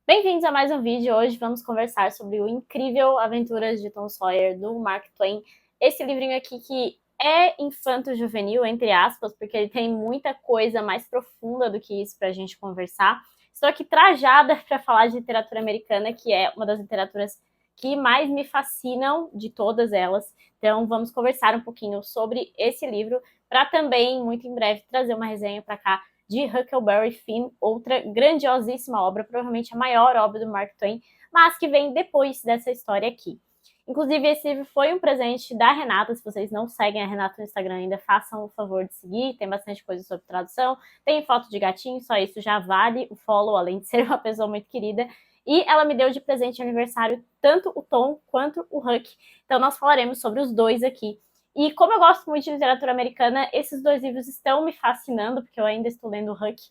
Bem-vindos a mais um vídeo. Hoje vamos conversar sobre o incrível Aventuras de Tom Sawyer, do Mark Twain. Esse livrinho aqui que é infanto-juvenil, entre aspas, porque ele tem muita coisa mais profunda do que isso pra gente conversar. Estou aqui trajada para falar de literatura americana, que é uma das literaturas que mais me fascinam de todas elas. Então vamos conversar um pouquinho sobre esse livro, para também, muito em breve, trazer uma resenha para cá de Huckleberry Finn, outra grandiosíssima obra, provavelmente a maior obra do Mark Twain, mas que vem depois dessa história aqui. Inclusive, esse livro foi um presente da Renata. Se vocês não seguem a Renata no Instagram ainda, façam o favor de seguir. Tem bastante coisa sobre tradução, tem foto de gatinho, só isso já vale o follow, além de ser uma pessoa muito querida. E ela me deu de presente de aniversário tanto o Tom quanto o Huck. Então nós falaremos sobre os dois aqui. E como eu gosto muito de literatura americana, esses dois livros estão me fascinando, porque eu ainda estou lendo o Huck.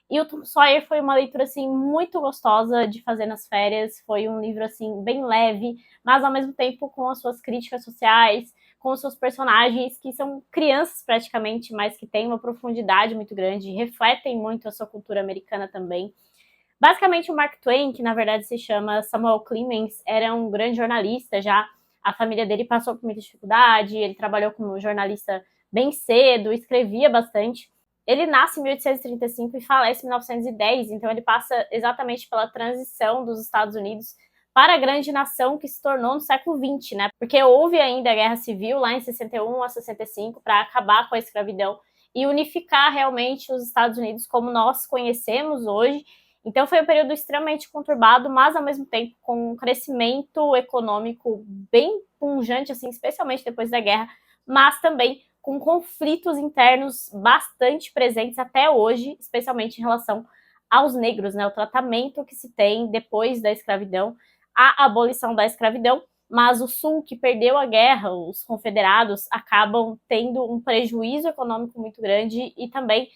E o Tom Sawyer foi uma leitura, assim, muito gostosa de fazer nas férias. Foi um livro, assim, bem leve, mas ao mesmo tempo com as suas críticas sociais, com os seus personagens, que são crianças praticamente, mas que têm uma profundidade muito grande, refletem muito a sua cultura americana também. Basicamente, o Mark Twain, que na verdade se chama Samuel Clemens, era um grande jornalista já. A família dele passou por muita dificuldade, ele trabalhou como jornalista bem cedo, escrevia bastante. Ele nasce em 1835 e falece em 1910, então ele passa exatamente pela transição dos Estados Unidos para a grande nação que se tornou no século XX, né? Porque houve ainda a Guerra Civil lá em 61 a 65 para acabar com a escravidão e unificar realmente os Estados Unidos como nós conhecemos hoje. Então foi um período extremamente conturbado, mas ao mesmo tempo com um crescimento econômico bem pungente, assim, especialmente depois da guerra, mas também com conflitos internos bastante presentes até hoje, especialmente em relação aos negros, né? O tratamento que se tem depois da escravidão, a abolição da escravidão, mas o Sul, que perdeu a guerra, os confederados, acabam tendo um prejuízo econômico muito grande e também,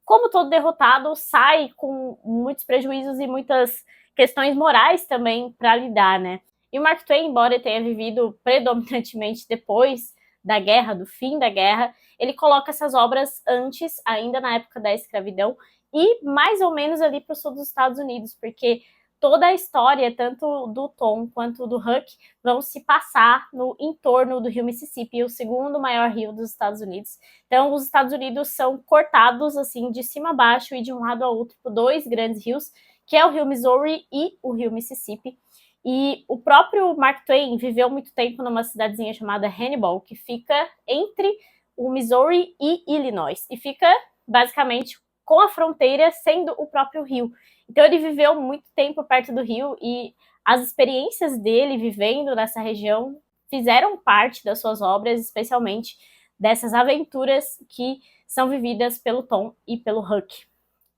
como todo derrotado, sai com muitos prejuízos e muitas questões morais também para lidar, né? E o Mark Twain, embora ele tenha vivido predominantemente depois da guerra, do fim da guerra, ele coloca essas obras antes, ainda na época da escravidão, e mais ou menos ali para o sul dos Estados Unidos, porque toda a história, tanto do Tom quanto do Huck, vão se passar no entorno do rio Mississippi, o segundo maior rio dos Estados Unidos. Então, os Estados Unidos são cortados assim de cima a baixo e de um lado ao outro por dois grandes rios, que é o rio Missouri e o rio Mississippi. E o próprio Mark Twain viveu muito tempo numa cidadezinha chamada Hannibal, que fica entre o Missouri e Illinois, e fica basicamente com a fronteira sendo o próprio rio. Então ele viveu muito tempo perto do rio e as experiências dele vivendo nessa região fizeram parte das suas obras, especialmente dessas aventuras que são vividas pelo Tom e pelo Huck.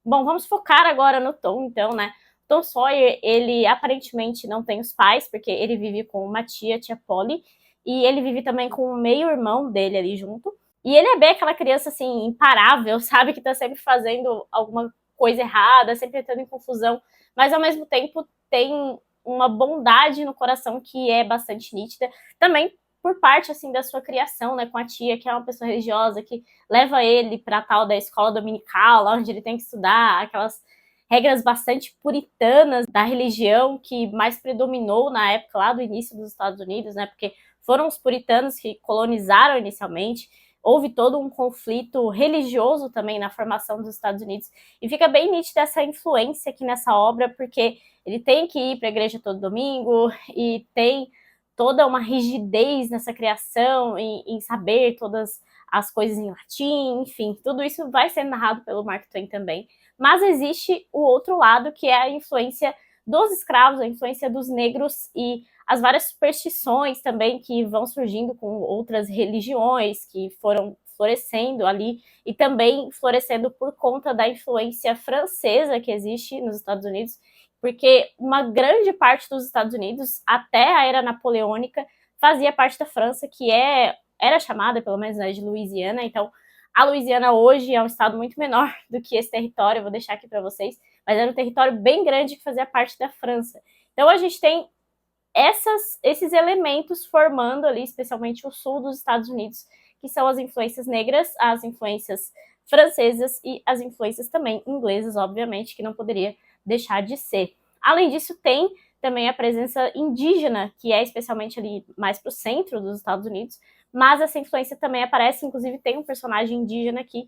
Bom, vamos focar agora no Tom, então, né? Tom Sawyer, ele aparentemente não tem os pais, porque ele vive com uma tia Polly, e ele vive também com o meio-irmão dele ali junto. E ele é bem aquela criança, assim, imparável, sabe? Que tá sempre fazendo alguma coisa errada, sempre entrando em confusão, mas ao mesmo tempo tem uma bondade no coração que é bastante nítida. Também por parte, assim, da sua criação, né, com a tia, que é uma pessoa religiosa, que leva ele para tal da escola dominical, lá onde ele tem que estudar, aquelas regras bastante puritanas da religião que mais predominou na época lá do início dos Estados Unidos, né? Porque foram os puritanos que colonizaram inicialmente. Houve todo um conflito religioso também na formação dos Estados Unidos. E fica bem nítida essa influência aqui nessa obra, porque ele tem que ir para a igreja todo domingo e tem toda uma rigidez nessa criação, em saber todas as coisas em latim, enfim, tudo isso vai ser narrado pelo Mark Twain também. Mas existe o outro lado, que é a influência dos escravos, a influência dos negros e as várias superstições também que vão surgindo com outras religiões que foram florescendo ali e também florescendo por conta da influência francesa que existe nos Estados Unidos, porque uma grande parte dos Estados Unidos, até a era napoleônica, fazia parte da França, que era chamada, pelo menos, né, de Louisiana. Então, a Louisiana hoje é um estado muito menor do que esse território, eu vou deixar aqui para vocês, mas era um território bem grande que fazia parte da França. Então, a gente tem esses elementos formando ali, especialmente o sul dos Estados Unidos, que são as influências negras, as influências francesas e as influências também inglesas, obviamente, que não poderia deixar de ser. Além disso, tem também a presença indígena, que é especialmente ali mais para o centro dos Estados Unidos, mas essa influência também aparece, inclusive tem um personagem indígena aqui.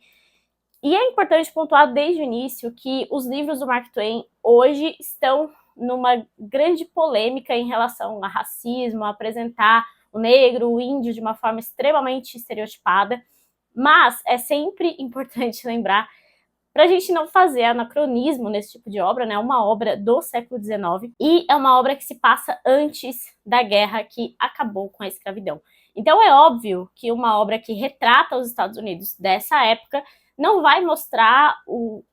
E é importante pontuar desde o início que os livros do Mark Twain hoje estão numa grande polêmica em relação a racismo, a apresentar o negro, o índio de uma forma extremamente estereotipada, mas é sempre importante lembrar para a gente não fazer anacronismo nesse tipo de obra, né? É uma obra do século XIX e é uma obra que se passa antes da guerra que acabou com a escravidão. Então é óbvio que uma obra que retrata os Estados Unidos dessa época não vai mostrar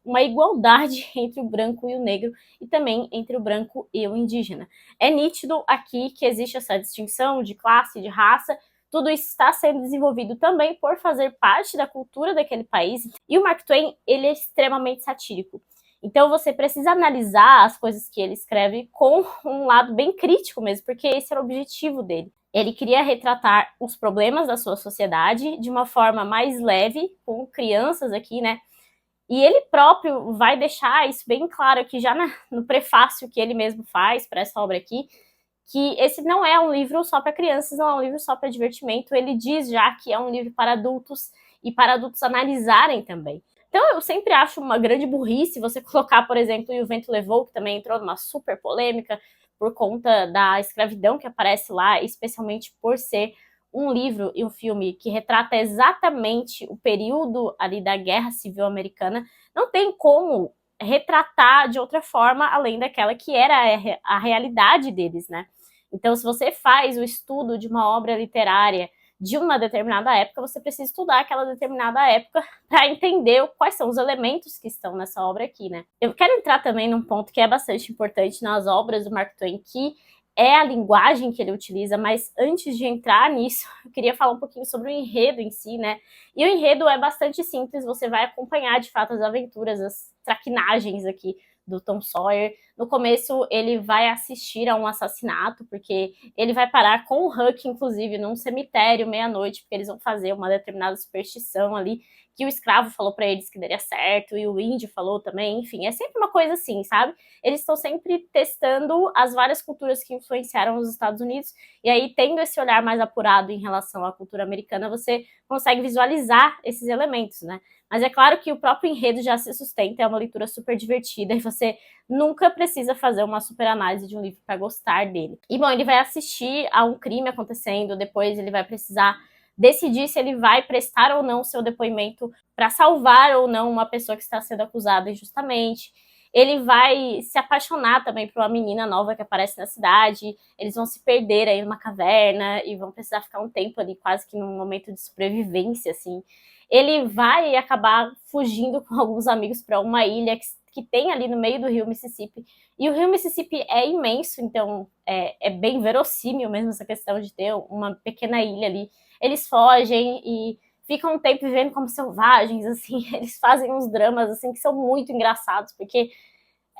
uma igualdade entre o branco e o negro e também entre o branco e o indígena. É nítido aqui que existe essa distinção de classe, de raça. Tudo isso está sendo desenvolvido também por fazer parte da cultura daquele país. E o Mark Twain, ele é extremamente satírico. Então você precisa analisar as coisas que ele escreve com um lado bem crítico mesmo, porque esse era o objetivo dele. Ele queria retratar os problemas da sua sociedade de uma forma mais leve, com crianças aqui, né? E ele próprio vai deixar isso bem claro aqui já no prefácio que ele mesmo faz para essa obra aqui, que esse não é um livro só para crianças, não é um livro só para divertimento. Ele diz já que é um livro para adultos e para adultos analisarem também. Então eu sempre acho uma grande burrice você colocar, por exemplo, E o Vento Levou, que também entrou numa super polêmica por conta da escravidão que aparece lá, especialmente por ser um livro e um filme que retrata exatamente o período ali da Guerra Civil Americana. Não tem como retratar de outra forma além daquela que era a realidade deles, né? Então, se você faz o estudo de uma obra literária de uma determinada época, você precisa estudar aquela determinada época para entender quais são os elementos que estão nessa obra aqui, né? Eu quero entrar também num ponto que é bastante importante nas obras do Mark Twain, que é a linguagem que ele utiliza, mas antes de entrar nisso, eu queria falar um pouquinho sobre o enredo em si, né? E o enredo é bastante simples, você vai acompanhar de fato as aventuras, as traquinagens aqui do Tom Sawyer. No começo, ele vai assistir a um assassinato, porque ele vai parar com o Huck, inclusive, num cemitério meia-noite, porque eles vão fazer uma determinada superstição ali, que o escravo falou para eles que daria certo, e o índio falou também, enfim, é sempre uma coisa assim, sabe? Eles estão sempre testando as várias culturas que influenciaram os Estados Unidos, e aí, tendo esse olhar mais apurado em relação à cultura americana, você consegue visualizar esses elementos, né? Mas é claro que o próprio enredo já se sustenta, é uma leitura super divertida, e você nunca precisa fazer uma super análise de um livro para gostar dele. E, bom, ele vai assistir a um crime acontecendo, depois ele vai precisar decidir se ele vai prestar ou não seu depoimento para salvar ou não uma pessoa que está sendo acusada injustamente. Ele vai se apaixonar também por uma menina nova que aparece na cidade, eles vão se perder aí numa caverna e vão precisar ficar um tempo ali, quase que num momento de sobrevivência, assim. Ele vai acabar fugindo com alguns amigos para uma ilha que tem ali no meio do rio Mississippi. E o rio Mississippi é imenso, então é bem verossímil mesmo essa questão de ter uma pequena ilha ali. Eles fogem e ficam um tempo vivendo como selvagens, assim, eles fazem uns dramas, assim, que são muito engraçados, porque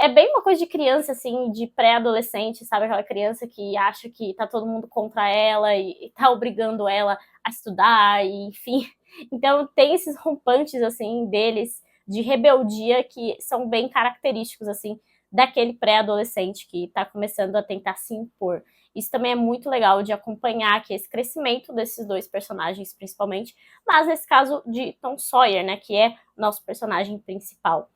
é bem uma coisa de criança, assim, de pré-adolescente, sabe? Aquela criança que acha que tá todo mundo contra ela e tá obrigando ela a estudar, e, enfim. Então tem esses rompantes, assim, deles, de rebeldia, que são bem característicos, assim, daquele pré-adolescente que tá começando a tentar se impor. Isso também é muito legal de acompanhar aqui esse crescimento desses dois personagens, principalmente, mas nesse caso de Tom Sawyer, né, que é o nosso personagem principal.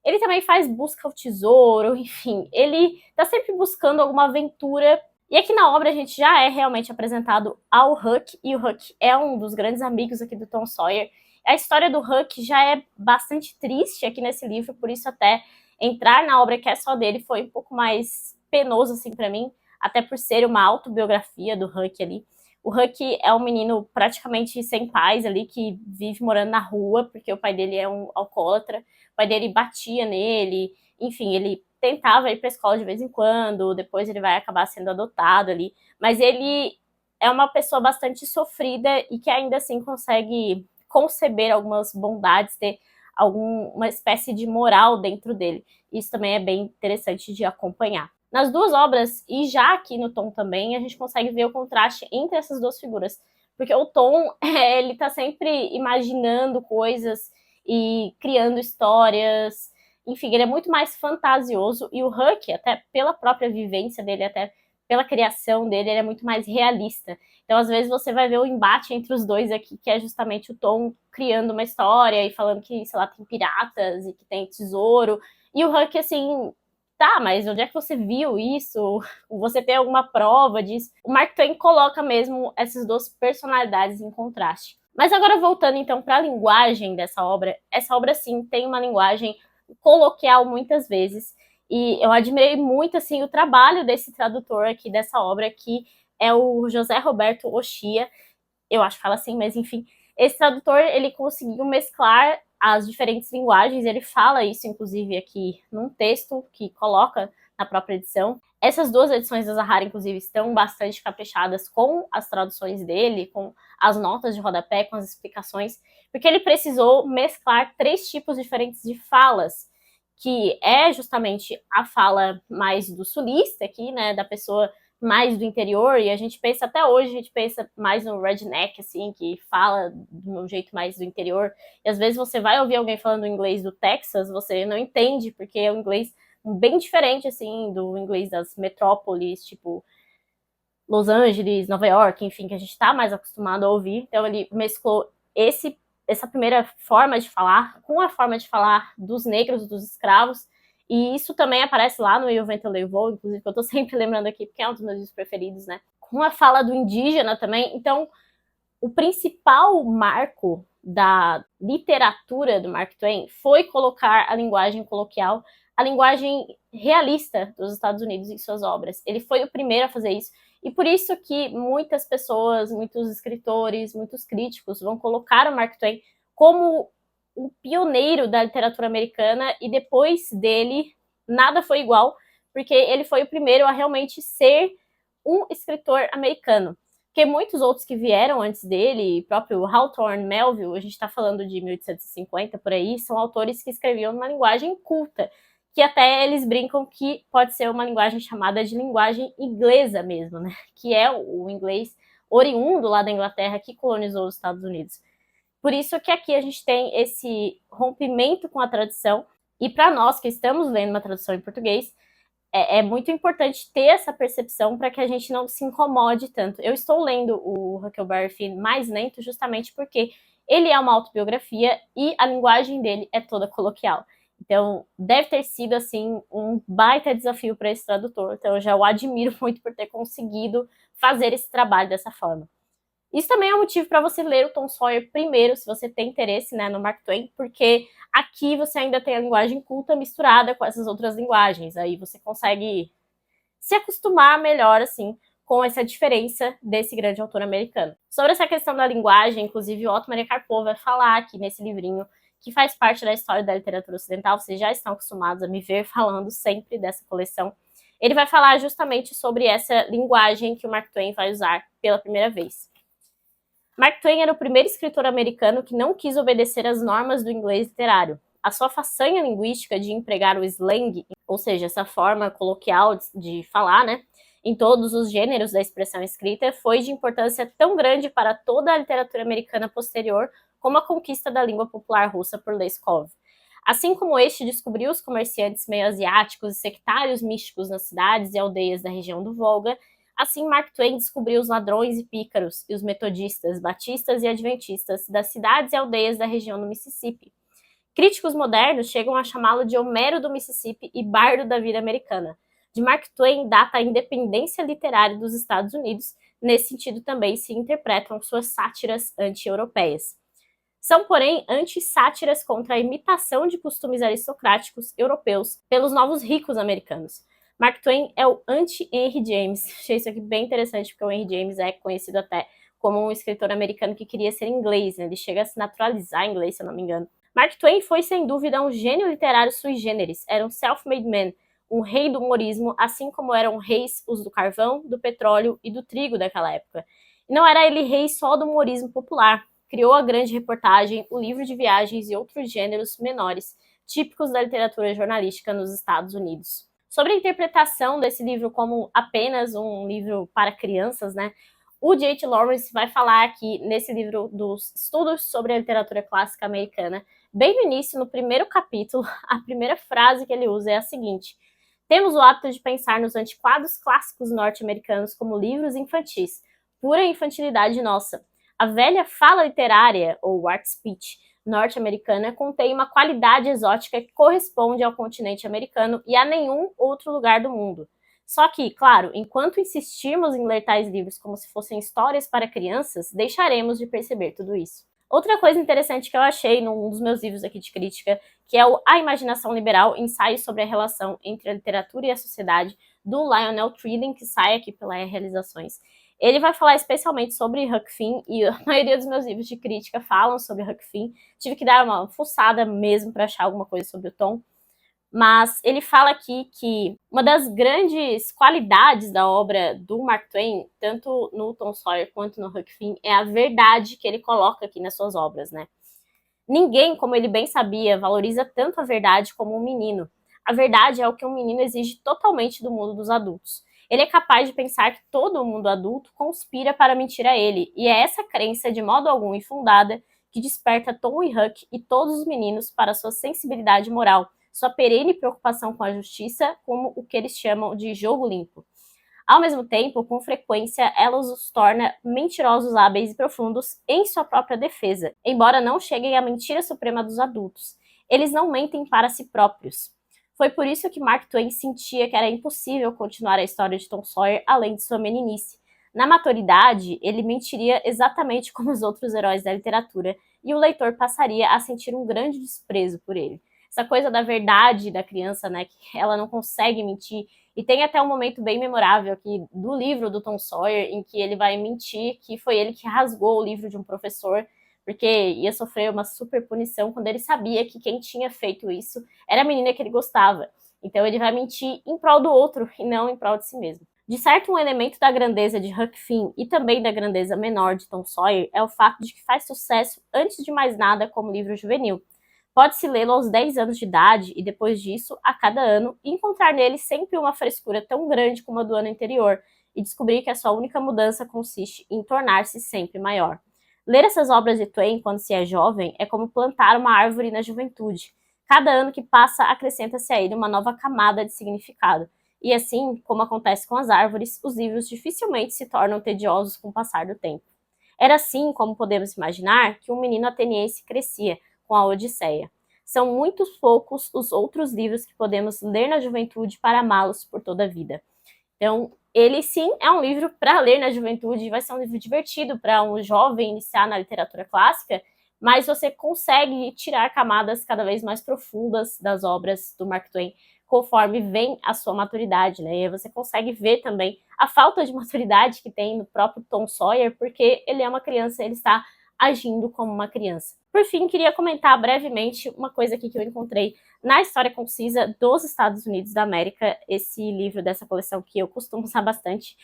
Ele também faz busca ao tesouro, enfim, ele tá sempre buscando alguma aventura. E aqui na obra a gente já é realmente apresentado ao Huck, e o Huck é um dos grandes amigos aqui do Tom Sawyer. A história do Huck já é bastante triste aqui nesse livro, por isso até entrar na obra que é só dele foi um pouco mais penoso assim para mim, até por ser uma autobiografia do Huck ali. O Huck é um menino praticamente sem pais ali, que vive morando na rua, porque o pai dele é um alcoólatra, o pai dele batia nele, enfim, ele tentava ir para a escola de vez em quando, depois ele vai acabar sendo adotado ali, mas ele é uma pessoa bastante sofrida e que ainda assim consegue conceber algumas bondades, ter alguma espécie de moral dentro dele. Isso também é bem interessante de acompanhar. Nas duas obras, e já aqui no Tom também, a gente consegue ver o contraste entre essas duas figuras. Porque o Tom, ele tá sempre imaginando coisas e criando histórias, enfim, ele é muito mais fantasioso, e o Huck, até pela própria vivência dele, até pela criação dele, ele é muito mais realista. Então, às vezes, você vai ver o embate entre os dois aqui, que é justamente o Tom criando uma história e falando que, sei lá, tem piratas e que tem tesouro. E o Huck, assim, tá, mas onde é que você viu isso? Você tem alguma prova disso? O Mark Twain coloca mesmo essas duas personalidades em contraste. Mas agora voltando então para a linguagem dessa obra, essa obra sim tem uma linguagem coloquial muitas vezes, e eu admirei muito assim o trabalho desse tradutor aqui dessa obra, que é o José Roberto Ochia, eu acho que fala assim, mas enfim, esse tradutor ele conseguiu mesclar as diferentes linguagens, ele fala isso inclusive aqui num texto que coloca na própria edição. Essas duas edições da Zahara, inclusive, estão bastante caprichadas com as traduções dele, com as notas de rodapé, com as explicações, porque ele precisou mesclar 3 tipos diferentes de falas, que é justamente a fala mais do sulista aqui, né, da pessoa mais do interior, e a gente pensa, até hoje, a gente pensa mais no redneck, assim, que fala de um jeito mais do interior, e às vezes você vai ouvir alguém falando inglês do Texas, você não entende, porque é um inglês bem diferente, assim, do inglês das metrópoles, tipo Los Angeles, Nova York, enfim, que a gente está mais acostumado a ouvir. Então ele mesclou essa primeira forma de falar com a forma de falar dos negros, dos escravos, e isso também aparece lá no E o Vento Levou, inclusive, que eu tô sempre lembrando aqui, porque é um dos meus livros preferidos, né? Com a fala do indígena também. Então, o principal marco da literatura do Mark Twain foi colocar a linguagem coloquial, a linguagem realista dos Estados Unidos em suas obras. Ele foi o primeiro a fazer isso, e por isso que muitas pessoas, muitos escritores, muitos críticos vão colocar o Mark Twain como o pioneiro da literatura americana, e depois dele nada foi igual, porque ele foi o primeiro a realmente ser um escritor americano. Porque muitos outros que vieram antes dele, próprio Hawthorne, Melville, a gente está falando de 1850 por aí, são autores que escreviam numa linguagem culta, que até eles brincam que pode ser uma linguagem chamada de linguagem inglesa mesmo, né? Que é o inglês oriundo lá da Inglaterra que colonizou os Estados Unidos. Por isso que aqui a gente tem esse rompimento com a tradição, e para nós que estamos lendo uma tradução em português, é muito importante ter essa percepção para que a gente não se incomode tanto. Eu estou lendo o Huckleberry Finn mais lento justamente porque ele é uma autobiografia e a linguagem dele é toda coloquial. Então, deve ter sido, assim, um baita desafio para esse tradutor. Então, eu já o admiro muito por ter conseguido fazer esse trabalho dessa forma. Isso também é um motivo para você ler o Tom Sawyer primeiro, se você tem interesse, né, no Mark Twain, porque aqui você ainda tem a linguagem culta misturada com essas outras linguagens. Aí você consegue se acostumar melhor, assim, com essa diferença desse grande autor americano. Sobre essa questão da linguagem, inclusive o Otto Maria Karpov vai falar aqui nesse livrinho, que faz parte da história da literatura ocidental, vocês já estão acostumados a me ver falando sempre dessa coleção. Ele vai falar justamente sobre essa linguagem que o Mark Twain vai usar pela primeira vez. Mark Twain era o primeiro escritor americano que não quis obedecer às normas do inglês literário. A sua façanha linguística de empregar o slang, ou seja, essa forma coloquial de falar, né, em todos os gêneros da expressão escrita, foi de importância tão grande para toda a literatura americana posterior como a conquista da língua popular russa por Leskov. Assim como este descobriu os comerciantes meio asiáticos e sectários místicos nas cidades e aldeias da região do Volga, assim Mark Twain descobriu os ladrões e pícaros e os metodistas, batistas e adventistas das cidades e aldeias da região do Mississippi. Críticos modernos chegam a chamá-lo de Homero do Mississippi e Bardo da vida americana. De Mark Twain data a independência literária dos Estados Unidos, nesse sentido também se interpretam suas sátiras anti-europeias. São, porém, anti-sátiras contra a imitação de costumes aristocráticos europeus pelos novos ricos americanos. Mark Twain é o anti-Henry James. Achei isso aqui bem interessante, porque o Henry James é conhecido até como um escritor americano que queria ser inglês, né? Ele chega a se naturalizar inglês, se eu não me engano. Mark Twain foi, sem dúvida, um gênio literário sui generis. Era um self-made man, um rei do humorismo, assim como eram reis os do carvão, do petróleo e do trigo daquela época. E não era ele rei só do humorismo popular. Criou a grande reportagem, o livro de viagens e outros gêneros menores, típicos da literatura jornalística nos Estados Unidos. Sobre a interpretação desse livro como apenas um livro para crianças, né? O J.H. Lawrence vai falar aqui nesse livro dos estudos sobre a literatura clássica americana, bem no início, no primeiro capítulo, a primeira frase que ele usa é a seguinte: temos o hábito de pensar nos antiquados clássicos norte-americanos como livros infantis, pura infantilidade nossa. A velha fala literária, ou art speech, norte-americana contém uma qualidade exótica que corresponde ao continente americano e a nenhum outro lugar do mundo. Só que, claro, enquanto insistirmos em ler tais livros como se fossem histórias para crianças, deixaremos de perceber tudo isso. Outra coisa interessante que eu achei num dos meus livros aqui de crítica, que é o A Imaginação Liberal, ensaio sobre a relação entre a literatura e a sociedade, do Lionel Trilling, que sai aqui pela Realizações. Ele vai falar especialmente sobre Huck Finn, e a maioria dos meus livros de crítica falam sobre Huck Finn. Tive que dar uma fuçada mesmo para achar alguma coisa sobre o Tom. Mas ele fala aqui que uma das grandes qualidades da obra do Mark Twain, tanto no Tom Sawyer quanto no Huck Finn, é a verdade que ele coloca aqui nas suas obras, né? Ninguém, como ele bem sabia, valoriza tanto a verdade como um menino. A verdade é o que um menino exige totalmente do mundo dos adultos. Ele é capaz de pensar que todo o mundo adulto conspira para mentir a ele, e é essa crença, de modo algum infundada, que desperta Tom e Huck e todos os meninos para sua sensibilidade moral, sua perene preocupação com a justiça, como o que eles chamam de jogo limpo. Ao mesmo tempo, com frequência, ela os torna mentirosos hábeis e profundos em sua própria defesa, embora não cheguem à mentira suprema dos adultos. Eles não mentem para si próprios. Foi por isso que Mark Twain sentia que era impossível continuar a história de Tom Sawyer além de sua meninice. Na maturidade, ele mentiria exatamente como os outros heróis da literatura, e o leitor passaria a sentir um grande desprezo por ele. Essa coisa da verdade da criança, né, que ela não consegue mentir. E tem até um momento bem memorável aqui do livro do Tom Sawyer, em que ele vai mentir que foi ele que rasgou o livro de um professor, porque ia sofrer uma super punição quando ele sabia que quem tinha feito isso era a menina que ele gostava. Então ele vai mentir em prol do outro e não em prol de si mesmo. De certo, um elemento da grandeza de Huck Finn e também da grandeza menor de Tom Sawyer é o fato de que faz sucesso, antes de mais nada, como livro juvenil. Pode-se lê-lo aos 10 anos de idade e, depois disso, a cada ano, e encontrar nele sempre uma frescura tão grande como a do ano anterior, e descobrir que a sua única mudança consiste em tornar-se sempre maior. Ler essas obras de Twain quando se é jovem é como plantar uma árvore na juventude. Cada ano que passa acrescenta-se a ele uma nova camada de significado. E assim, como acontece com as árvores, os livros dificilmente se tornam tediosos com o passar do tempo. Era assim, como podemos imaginar, que um menino ateniense crescia, com a Odisseia. São muito poucos os outros livros que podemos ler na juventude para amá-los por toda a vida. Então, ele sim é um livro para ler na juventude, vai ser um livro divertido para um jovem iniciar na literatura clássica, mas você consegue tirar camadas cada vez mais profundas das obras do Mark Twain conforme vem a sua maturidade, né? E você consegue ver também a falta de maturidade que tem no próprio Tom Sawyer, porque ele é uma criança, ele está agindo como uma criança. Por fim, queria comentar brevemente uma coisa aqui que eu encontrei na História Concisa dos Estados Unidos da América, esse livro dessa coleção que eu costumo usar bastante.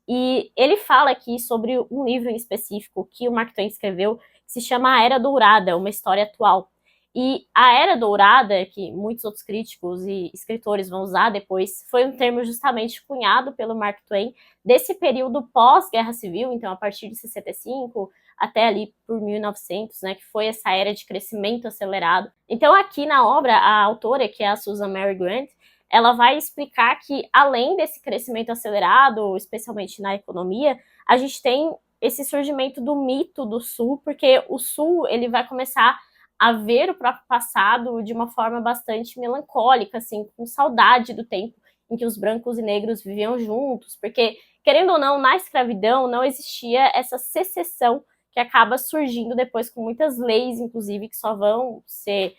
E ele fala aqui sobre um livro em específico que o Mark Twain escreveu, que se chama A Era Dourada, uma história atual. E a Era Dourada, que muitos outros críticos e escritores vão usar depois, foi um termo justamente cunhado pelo Mark Twain desse período pós-Guerra Civil, então a partir de 65 até ali por 1900, né, que foi essa era de crescimento acelerado. Então aqui na obra, a autora, que é a Susan Mary Grant, ela vai explicar que além desse crescimento acelerado, especialmente na economia, a gente tem esse surgimento do mito do Sul, porque o Sul ele vai começar a ver o próprio passado de uma forma bastante melancólica, assim, com saudade do tempo em que os brancos e negros viviam juntos, porque, querendo ou não, na escravidão não existia essa secessão que acaba surgindo depois com muitas leis, inclusive, que só vão ser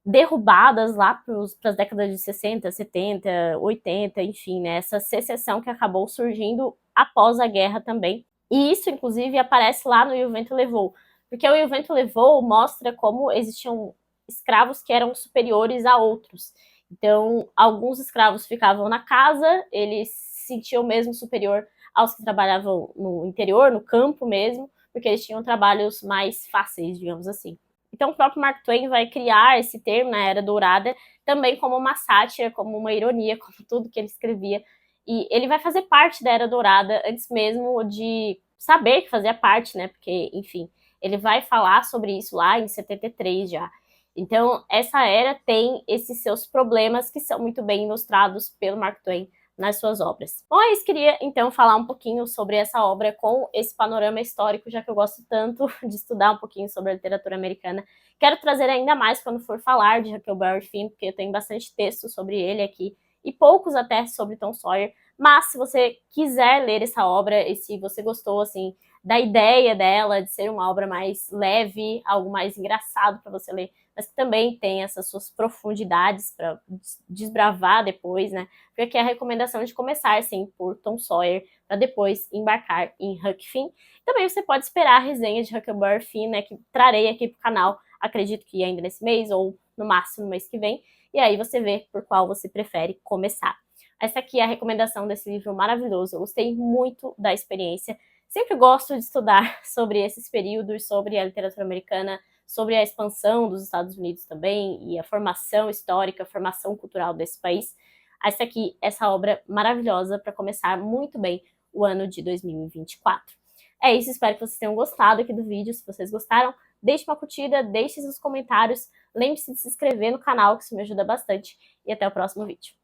derrubadas lá para as décadas de 60, 70, 80, enfim, né? Essa secessão que acabou surgindo após a guerra também. E isso, inclusive, aparece lá no E o Vento Levou, porque o E o Vento Levou mostra como existiam escravos que eram superiores a outros. Então, alguns escravos ficavam na casa, eles se sentiam mesmo superior aos que trabalhavam no interior, no campo mesmo, porque eles tinham trabalhos mais fáceis, digamos assim. Então, o próprio Mark Twain vai criar esse termo, na Era Dourada, também como uma sátira, como uma ironia, como tudo que ele escrevia. E ele vai fazer parte da Era Dourada antes mesmo de saber que fazia parte, né? Porque, enfim, ele vai falar sobre isso lá em 73 já. Então, essa era tem esses seus problemas que são muito bem ilustrados pelo Mark Twain nas suas obras. Bom, é isso, queria então falar um pouquinho sobre essa obra com esse panorama histórico, já que eu gosto tanto de estudar um pouquinho sobre a literatura americana. Quero trazer ainda mais quando for falar de Huckleberry Finn, porque eu tenho bastante texto sobre ele aqui, e poucos até sobre Tom Sawyer. Mas se você quiser ler essa obra, e se você gostou, assim, da ideia dela, de ser uma obra mais leve, algo mais engraçado para você ler, mas que também tem essas suas profundidades para desbravar depois, né? Porque aqui é a recomendação de começar, sim, por Tom Sawyer, para depois embarcar em Huck Finn. Também você pode esperar a resenha de Huckleberry Finn, né, que trarei aqui pro canal, acredito que ainda nesse mês, ou no máximo no mês que vem, e aí você vê por qual você prefere começar. Essa aqui é a recomendação desse livro maravilhoso, eu gostei muito da experiência. Sempre gosto de estudar sobre esses períodos, sobre a literatura americana, sobre a expansão dos Estados Unidos também, e a formação histórica, a formação cultural desse país. Essa aqui, essa obra maravilhosa para começar muito bem o ano de 2024. É isso, espero que vocês tenham gostado aqui do vídeo. Se vocês gostaram, deixe uma curtida, deixe seus comentários, lembre-se de se inscrever no canal, que isso me ajuda bastante, e até o próximo vídeo.